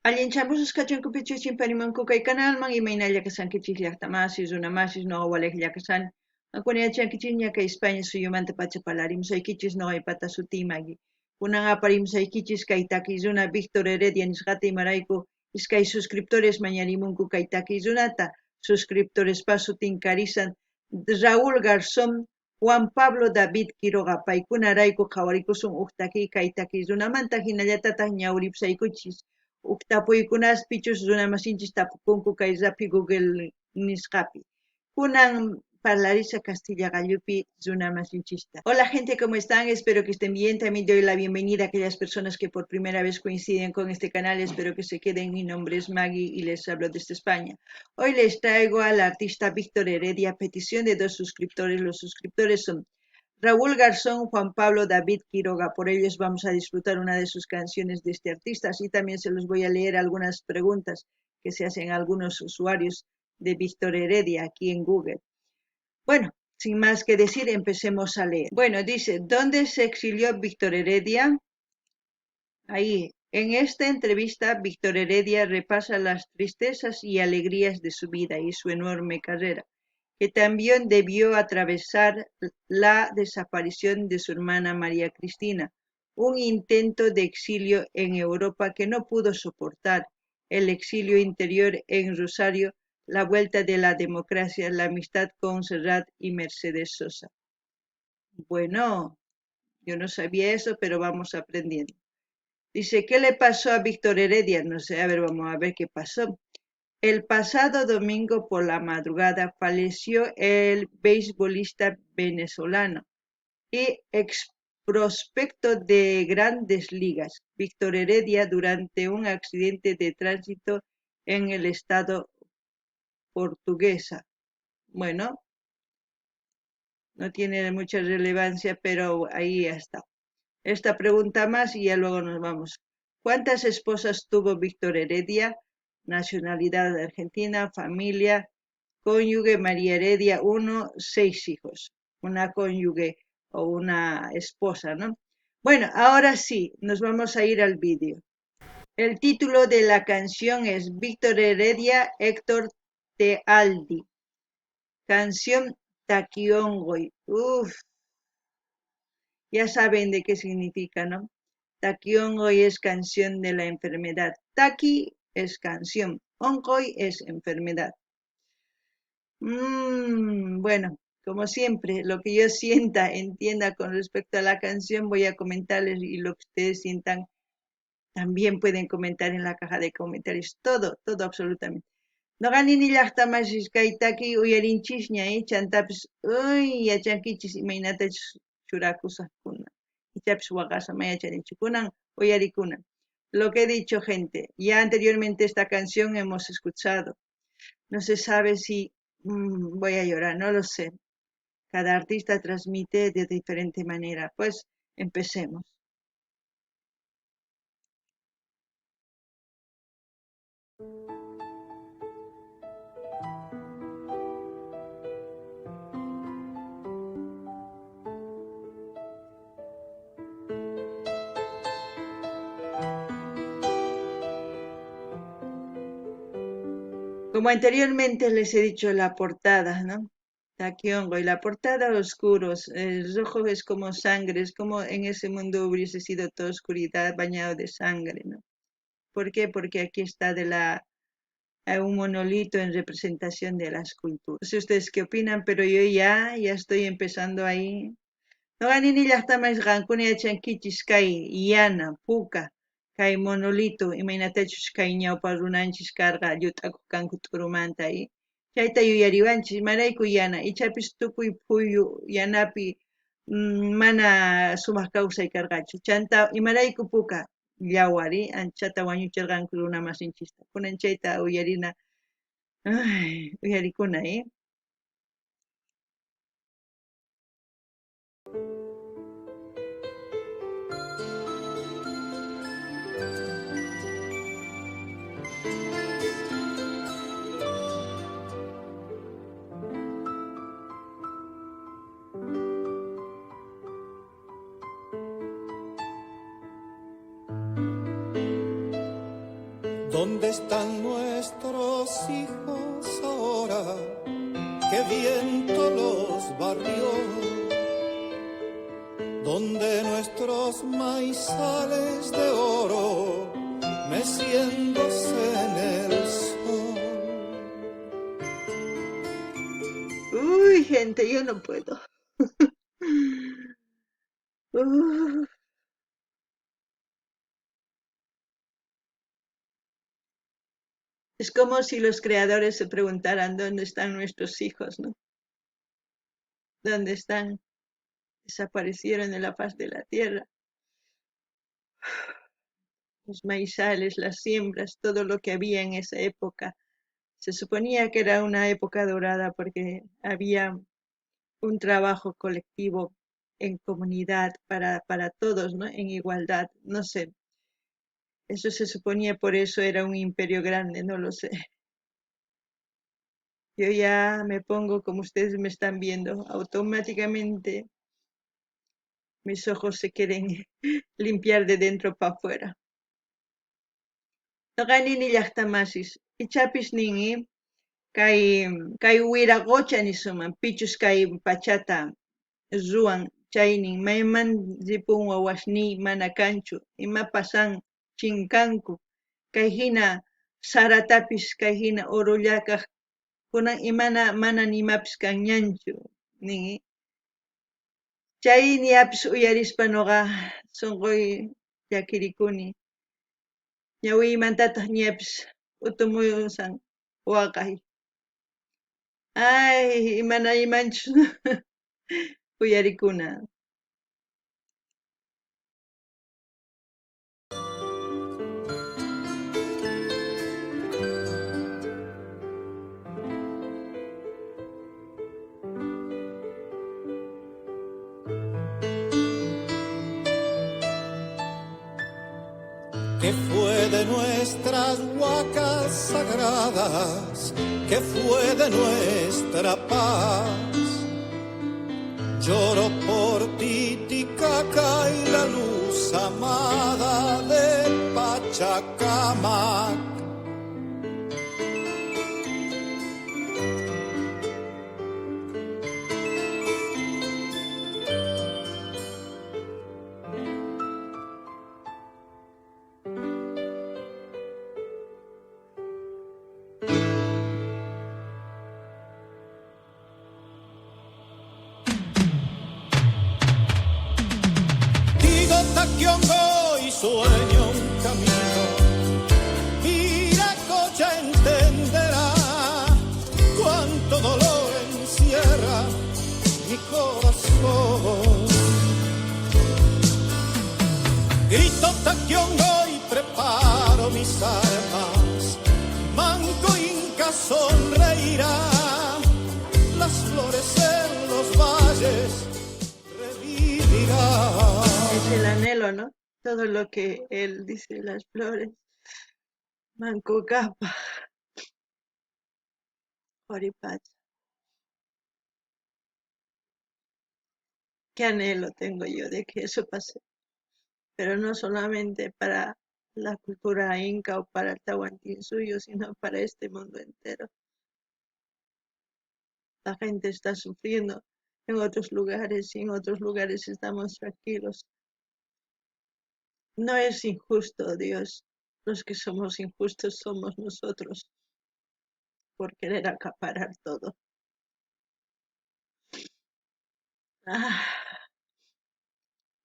Allinchamusus kachunkupichus chimparimunku kay canalman imaynalla kasankichis llaqtamasis runamasis noqa walayklla kasani kunayachankichis ña España suyumanta pacha parlarimsaykichis noqaypata sutiymaki kunan aparimsaykichis kay takiy runa Víctor Heredia nisqata imarayku iskay suscriptores mañarimunku kay takiy runata suscriptorespa sutin karisan Raúl Garzón, Juan Pablo David Quiroga paykunarayku qhawarikusun huk takiy kay takiy runamanta hinallatataq ñawripsaykuchis huk tapuykunaspichus runamasinchis tapukunku kay Rappi Google nisqapi kunan parlarisa Castilla gallupi runamasinchista. Hola gente, ¿cómo están? Espero que estén bien. También doy la bienvenida a aquellas personas que por primera vez coinciden con este canal. Espero que se queden. Mi nombre es Maggie y les hablo desde España. Hoy les traigo al artista Víctor Heredia, petición de 2 suscriptores. Los suscriptores son Raúl Garzón, Juan Pablo, David Quiroga. Por ellos vamos a disfrutar una de sus canciones de este artista. Así también se los voy a leer algunas preguntas que se hacen algunos usuarios de Víctor Heredia aquí en Google. Bueno, sin más que decir, empecemos a leer. Bueno, dice, ¿dónde se exilió Víctor Heredia? Ahí, en esta entrevista, Víctor Heredia repasa las tristezas y alegrías de su vida y su enorme carrera, que también debió atravesar la desaparición de su hermana María Cristina, un intento de exilio en Europa que no pudo soportar, el exilio interior en Rosario, la vuelta de la democracia, la amistad con Serrat y Mercedes Sosa. Bueno, yo no sabía eso, pero vamos aprendiendo. Dice, ¿qué le pasó a Víctor Heredia? No sé, a ver, vamos a ver qué pasó. El pasado domingo por la madrugada falleció el beisbolista venezolano y ex prospecto de Grandes Ligas, Víctor Heredia, durante un accidente de tránsito en el estado portuguesa. Bueno, no tiene mucha relevancia, pero ahí está. Esta pregunta más y ya luego nos vamos. ¿Cuántas esposas tuvo Víctor Heredia? Nacionalidad argentina, familia, cónyuge María Heredia, 1, 6 hijos. Una cónyuge o una esposa, ¿no? Bueno, ahora sí, nos vamos a ir al vídeo. El título de la canción es Víctor Heredia, Héctor Tealdi. Canción Taquiongoy. Uf, ya saben de qué significa, ¿no? Taquiongoy es canción de la enfermedad. Taqui es canción. Ongoy es enfermedad. Bueno, como siempre, lo que yo sienta, entienda con respecto a la canción, voy a comentarles y lo que ustedes sientan también pueden comentar en la caja de comentarios. Todo, todo absolutamente. No ganini llaqtamashish kaytaki uyarinchishña chantapis uy yachankichis imaynatachus churakusaqkuna ichapis waqasqa mayacharinchikunan uyarikunan. Lo que he dicho, gente, ya anteriormente esta canción hemos escuchado. No se sabe si voy a llorar, no lo sé. Cada artista transmite de diferente manera. Pues empecemos. Como anteriormente les he dicho, la portada, ¿no? Taquiongo y la portada oscuros, el rojo es como sangre, es como en ese mundo hubiese sido toda oscuridad bañado de sangre, ¿no? ¿Por qué? Porque aquí está un monolito en representación de las culturas. No sé ustedes qué opinan, pero yo ya estoy empezando ahí. No ganini llaqtaman qankuna yachankichis kay yana, puka, kay monolito, imaynatachus kay ñawpa runanchis karqa llut'akuq kanku t'urumanta ahí. Chayta yuyariwanchis, imarayku yana, ichapis tukuy phuyu yanapi mana sumaq kawsay karqachu. Chanta imarayku puka llawari, anchata wañuchirqanku runa masinchista. Kunan chayta uyarina, uyarikuna, ¿Dónde están nuestros hijos ahora? ¿Qué viento los barrió? Donde nuestros maizales de oro meciéndose en el sol. Uy, gente, yo no puedo. Es como si los creadores se preguntaran dónde están nuestros hijos, ¿no? ¿Dónde están? Desaparecieron de la faz de la tierra. Los maizales, las siembras, todo lo que había en esa época. Se suponía que era una época dorada porque había un trabajo colectivo en comunidad para todos, ¿no? En igualdad, no sé. Eso se suponía, por eso era un imperio grande, no lo sé. Yo ya me pongo como ustedes me están viendo, automáticamente mis ojos se quieren limpiar de dentro para afuera. Taqani ni llaqtamasis, ichapis ningi, kay, kay wiraqucha nisuman, pichus kay pachata ruwan, chaynin mayman ripun wawasni mana kanchu, ima pasan chinkanku, kay hina saratapis kay hina urullakaq kunan imana mana nimapis kanñanchu, ningi. Chay niyapis uyarispa nuqa sunquy llakirikuni. Ñawiymantataq ñapis utumusan waqay. Ay, imana imanchus uyarikuna. ¿Qué fue de nuestras huacas sagradas? ¿Qué fue de nuestra paz? Lloro por Titicaca y la luz amada de Pachacamac. Y sueño un camino, Viracocha entenderá cuánto dolor encierra mi corazón. Grito Taquiongo y preparo mis armas, Manco Inca sonreirá, las flores en los valles revivirán. Es el anhelo, ¿no? Todo lo que él dice, las flores, manco capa, oripacha. Qué anhelo tengo yo de que eso pase, pero no solamente para la cultura inca o para el Tahuantinsuyo, sino para este mundo entero. La gente está sufriendo en otros lugares y en otros lugares estamos tranquilos. No es injusto, Dios. Los que somos injustos somos nosotros por querer acaparar todo. Ah,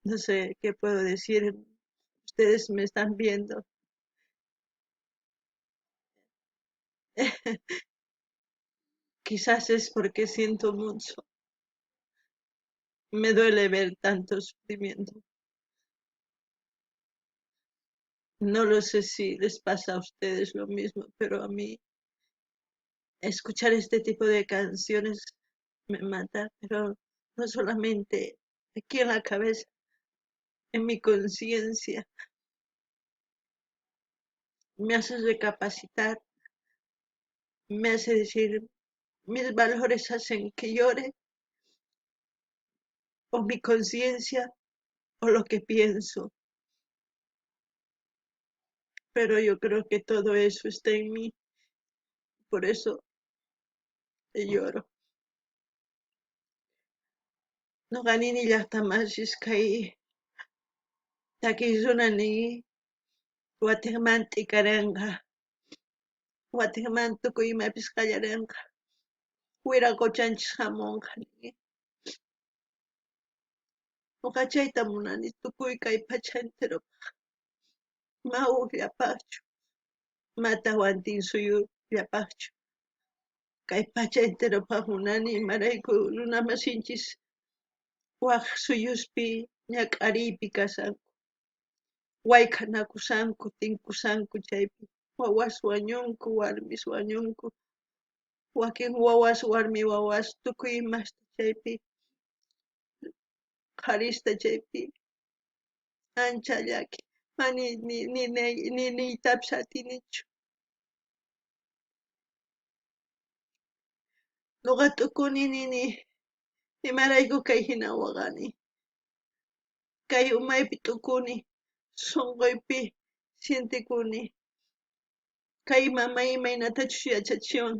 no sé qué puedo decir. Ustedes me están viendo. Quizás es porque siento mucho. Me duele ver tanto sufrimiento. No lo sé si les pasa a ustedes lo mismo, pero a mí escuchar este tipo de canciones me mata, pero no solamente aquí en la cabeza, en mi conciencia, me hace recapacitar, me hace decir, mis valores hacen que llore, o mi conciencia, o lo que pienso. pero yo creo que todo eso está en mí, por eso lloro. Nuqanini llaqtamashis kay takisrunani watiqman t'ikarinqa, watiqman tukuy imapis qallarinqa, wira quchanchis hamunqa nini. Nuqa chayta munani tukuy kay pacha enteropaq, ma hukllapaqchu, ma tawantin suyullapaqchu, kay pacha enteropaq munani imarayku runa masinchis waq suyuspi ñak'ariypi kasanku, wayk'anakusanku, tinkusanku chaypi, wawas wañunku, warmis wañunku, wakin wawas warmi wawas tukuy imasta chaypi qharista chaypi ancha llaki, mani niytapis atinichu. Nuqa tukuni nini imarayku kay hina waqani, kay umaypi tukuni, sunquypi sintikuni, kay mamay imaynatachus yachachiwan,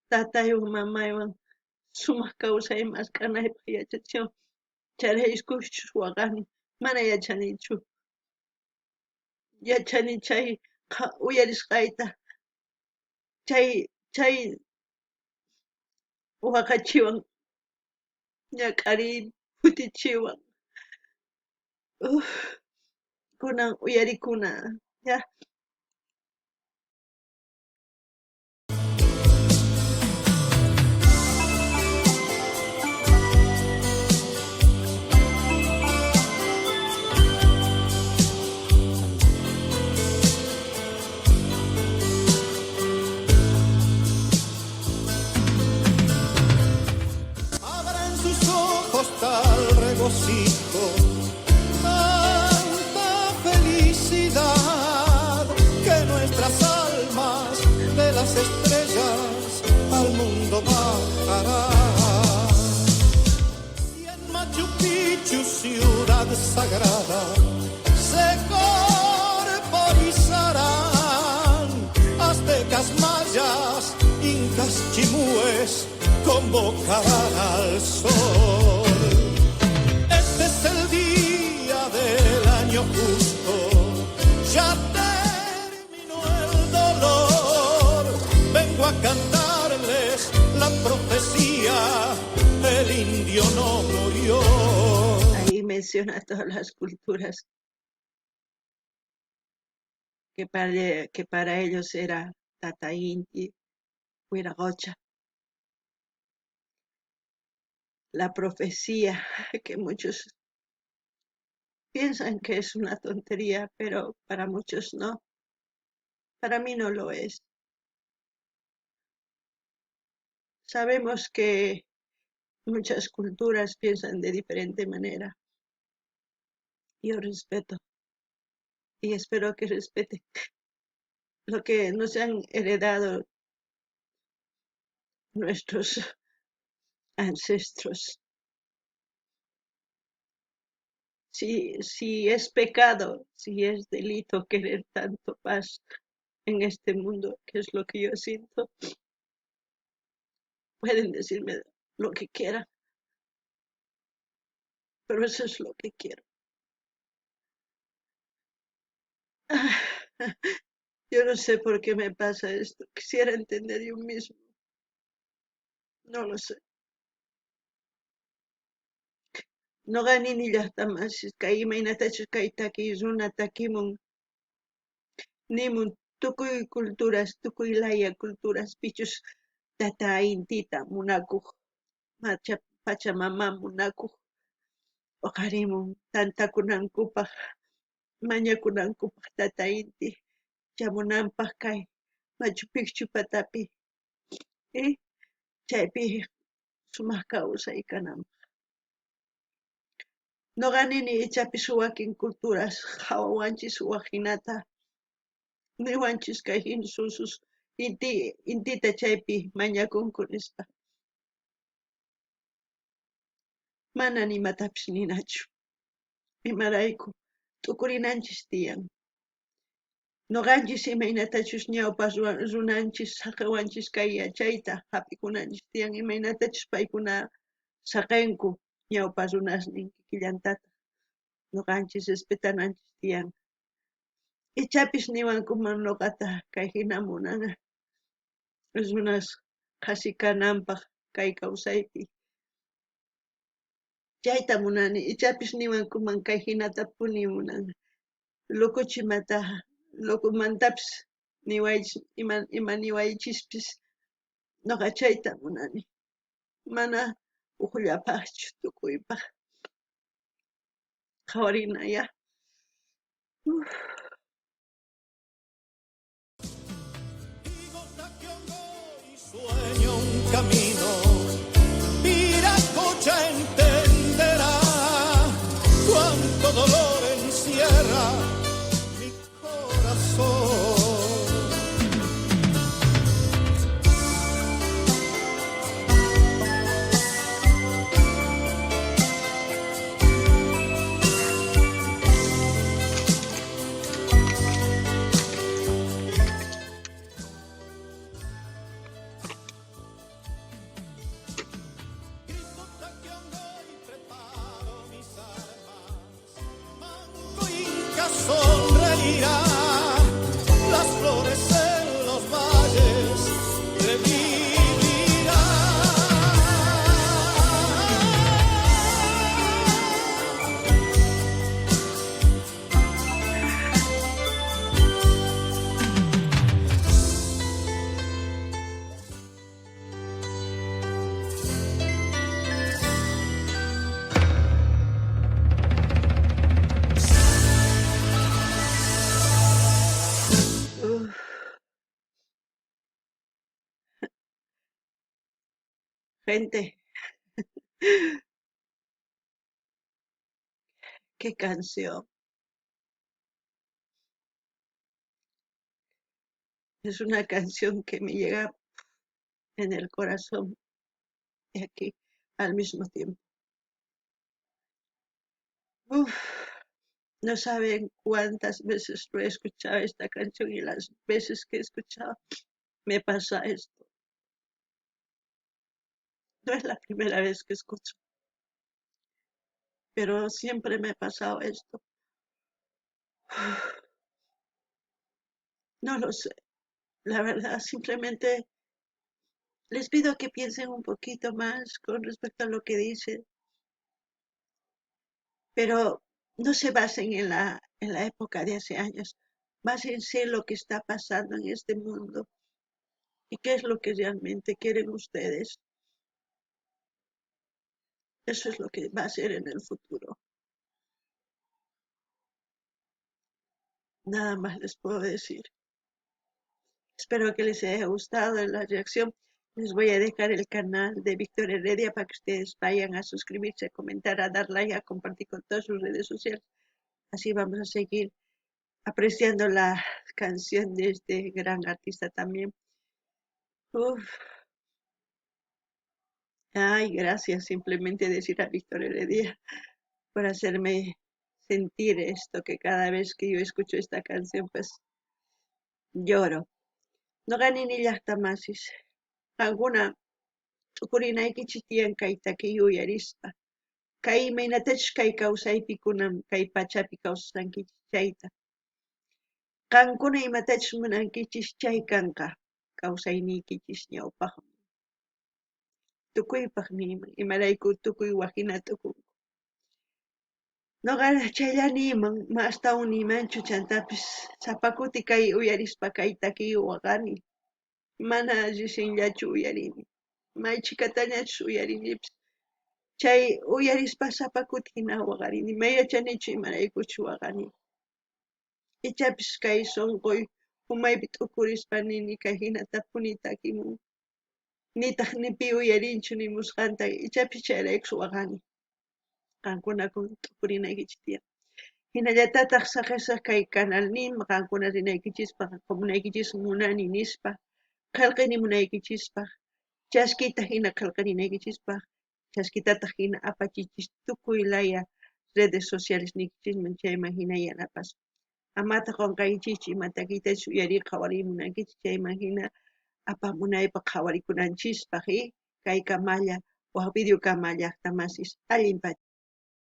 tataywan mamaywan sumaq kawsay maskanaypaq yachachiwan, charaykuschus waqani, mana yachanichu, yachani chay uyarisqayta, chay waqachiwan, ñak'ariypi kutichiwan, kunan uyarikuna, ya. Abran sus ojos tal regocijo, tanta felicidad que nuestras almas de las estrellas al mundo bajarán. Y en Machu Picchu, ciudad sagrada, se corporizarán aztecas, mayas, incas, chimúes, convocarán al sol. Este es el día del año justo, ya terminó el dolor. Vengo a cantarles la profecía, el indio no murió. Ahí menciona todas las culturas que para ellos era Tata Inti, Huiragocha. La profecía que muchos piensan que es una tontería, pero para muchos no. Para mí no lo es. Sabemos que muchas culturas piensan de diferente manera. Yo respeto y espero que respeten lo que nos han heredado nuestros ancestros. Si es pecado, si es delito querer tanto paz en este mundo, que es lo que yo siento, pueden decirme lo que quieran, pero eso es lo que quiero. Yo no sé por qué me pasa esto. Quisiera entender yo mismo. No lo sé. No gani ni llaqtamanchis kay imaynatachus kay takiy runa takimun nimun tukuy culturas, tukuy laya culturas pichus tata intita munakuq, pachamama munakuq waqharimun tantakunankupaq, mañakunankupaq tata inti chamunanpaq kay Machu Picchu patapi, chaypi sumaq kawsay kananpaq. Nuqa nini ichapis wakin culturas hawawanchis waq hinata niwanchis kay susus intita chaypi mañakunku nispa. Mana nimatapis ninachu. Imarayku t'ukurinanchis tiyan. Nuqanchis imaynatachus ñawpaq runanchis saqawanchis kay yachayta hapikunanchis tiyan imaynatachus paykuna saqinku ñawpaq runasnin killantata nuqanchis respetananchis tiyan ichapis niwankuman nuqata kay hina munana runas qasikananpaq kay kawsaypi chayta munani ichapis niwankuman kay hinata puni munana lukuchimataqa lukumantapis niwaychis ima niwaychispis nuqa chayta munani mana uqllapaqchu tukuypaq qawarinaya Sueño un camino, Viracocha entenderá cuánto dolor encierra mi corazón. Sonreirá las flores en los valles revivirá. Gente, qué canción. Es una canción que me llega en el corazón y aquí al mismo tiempo. Uf, no saben cuántas veces lo he escuchado esta canción y las veces que he escuchado me pasa esto. No es la primera vez que escucho, pero siempre me ha pasado esto. No lo sé, la verdad, simplemente les pido que piensen un poquito más con respecto a lo que dicen, pero no se basen en la época de hace años, básense en lo que está pasando en este mundo y qué es lo que realmente quieren ustedes. Eso es lo que va a ser en el futuro. Nada más les puedo decir. Espero que les haya gustado la reacción. Les voy a dejar el canal de Víctor Heredia para que ustedes vayan a suscribirse, a comentar, a dar like, a compartir con todas sus redes sociales. Así vamos a seguir apreciando la canción de este gran artista también. Uf. Ay, gracias. Simplemente decir a Víctor Heredia por hacerme sentir esto, que cada vez que yo escucho esta canción, pues lloro. No gané ni llaqtamasis. Alguna tukurinaykichis tiyan kayta kuyuyarispa. Kay imaynatachus kay kawsaypi kunan kay pachapi kawsasankichis chayta. Qankuna imatachus munankichis chay kanqa kawsayniykichis ñawpaqmi. Tukuypaq niyman, imarayku tukuywan hina tukunku. Nuqa chaylla niyman, astawan nimanchu chantapis sapakuti kay uyarispa kay takiyu waqani. Mana risinllachu uyarini. Maychikatañachus uyarinipis. Chay uyarispa sapakuti hina waqarini. Mayachanichu imaraykuchu waqani. Ichapis kay sunquy umaypi t'ukurispa nini kay hinata puni takimun. Nitaq nipi uyarinchu nimusqanta ichapis chayraykus waqani. Qankunawan t'ukurinaykichis tiyan. Hinallatataq saqisaq kay canalninman qankuna rinaykichispa qamunaykichis munani nispa qillqini munaykichispa chaskita hina qillqarinaykichispa chaskitataq hina apachichis tukuy laya redes sociales nikchisman chayman hina yanapasqa. amata qonqaykichis imatakitachu uyarirqa qhawarimunankichis chayman apamunaypaq qhawarikunanchispaq kay kamalla waq videokama llaqta masis allin